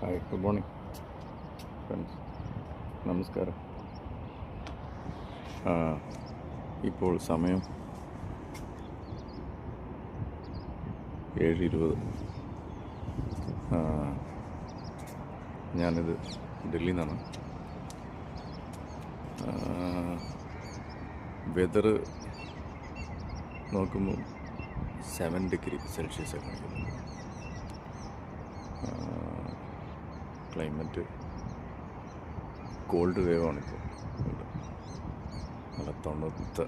Hi, good morning friends. നമസ്കാരം. ഇപ്പോൾ സമയം 7:20. ഞാനിത് ഡൽഹിയിൽ നിന്നാണ്. വെതർ നോക്കുമ്പോൾ 7 ഡിഗ്രി സെൽഷ്യസ് കാണിക്കുന്നു. ക്ലൈമറ്റ് കോൾഡ് വേവാണിപ്പോൾ. നല്ല തണുത്ത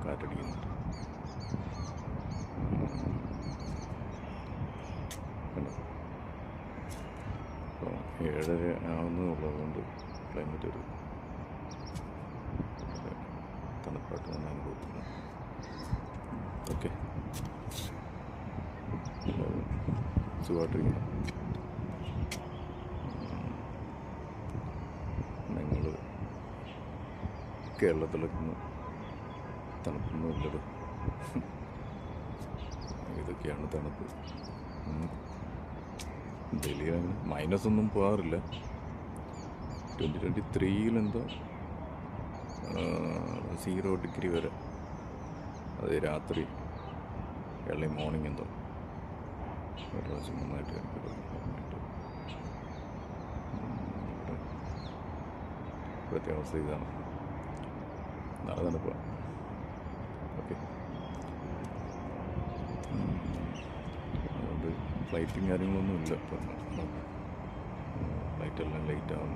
കാറ്റടിക്കുന്നുണ്ട്. അപ്പോൾ 7:30 ആവുന്നതുള്ളതുകൊണ്ട് ക്ലൈമറ്റ് ഒരു തണുപ്പായിട്ട് തന്നെ അനുഭവപ്പെടുന്നു. ഓക്കെ, സുഖമായിട്ടിരിക്കണം. നിങ്ങൾ കേരളത്തിലൊന്നും തണുപ്പൊന്നുമില്ലത്. ഇതൊക്കെയാണ് തണുപ്പ്. ഡൽഹിയിൽ മൈനസൊന്നും പോകാറില്ല. 2023 0 ഡിഗ്രി വരെ, അത് രാത്രി ഏർലി മോർണിംഗ് ഒരു പ്രാവശ്യം നന്നായിട്ട് എനിക്ക് ഓർമ്മയുണ്ട്. ഇപ്പോഴത്തെ അവസ്ഥ ഇതാണ്. നാളെ തണുപ്പാണ്. ഓക്കെ, അതുകൊണ്ട് ഫ്ലൈറ്റും കാര്യങ്ങളൊന്നും ഇല്ല. ഇപ്പം ഫ്ലൈറ്റെല്ലാം ലേറ്റ് ആവും,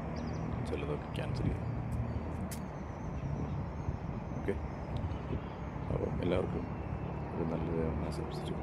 ചിലതൊക്കെ ക്യാൻസൽ ചെയ്യും. ഓക്കെ, അപ്പം എല്ലാവർക്കും ഒരു നല്ലത് ആശംസിച്ചു.